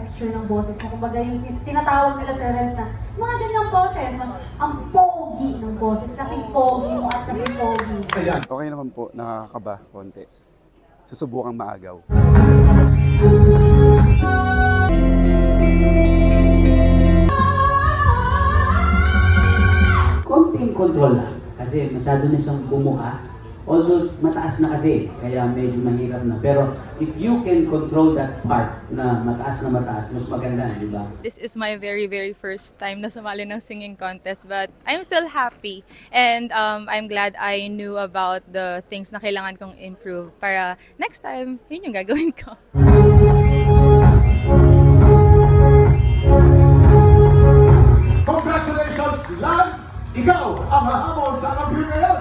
texture ng boses mo. Kumbaga yung tinatawag nila sa Renz na mga ganyang boses, ang pogi ng boses, kasi pogi mo at kasi pogi. Ayan. Okay naman po, nakakaba konti. Susubukang maagaw. Konting control lang. Kasi masyado na siyang bumuka. Although mataas na kasi, kaya medyo mahirap na. Pero if you can control that part na mataas, mas maganda, di ba? This is my very, very first time na sumali ng singing contest, but I'm still happy. And I'm glad I knew about the things na kailangan kong improve para next time, yun yung gagawin ko. Congratulations, Lance! Ikaw ang hahamon sa kampiyon ngayon!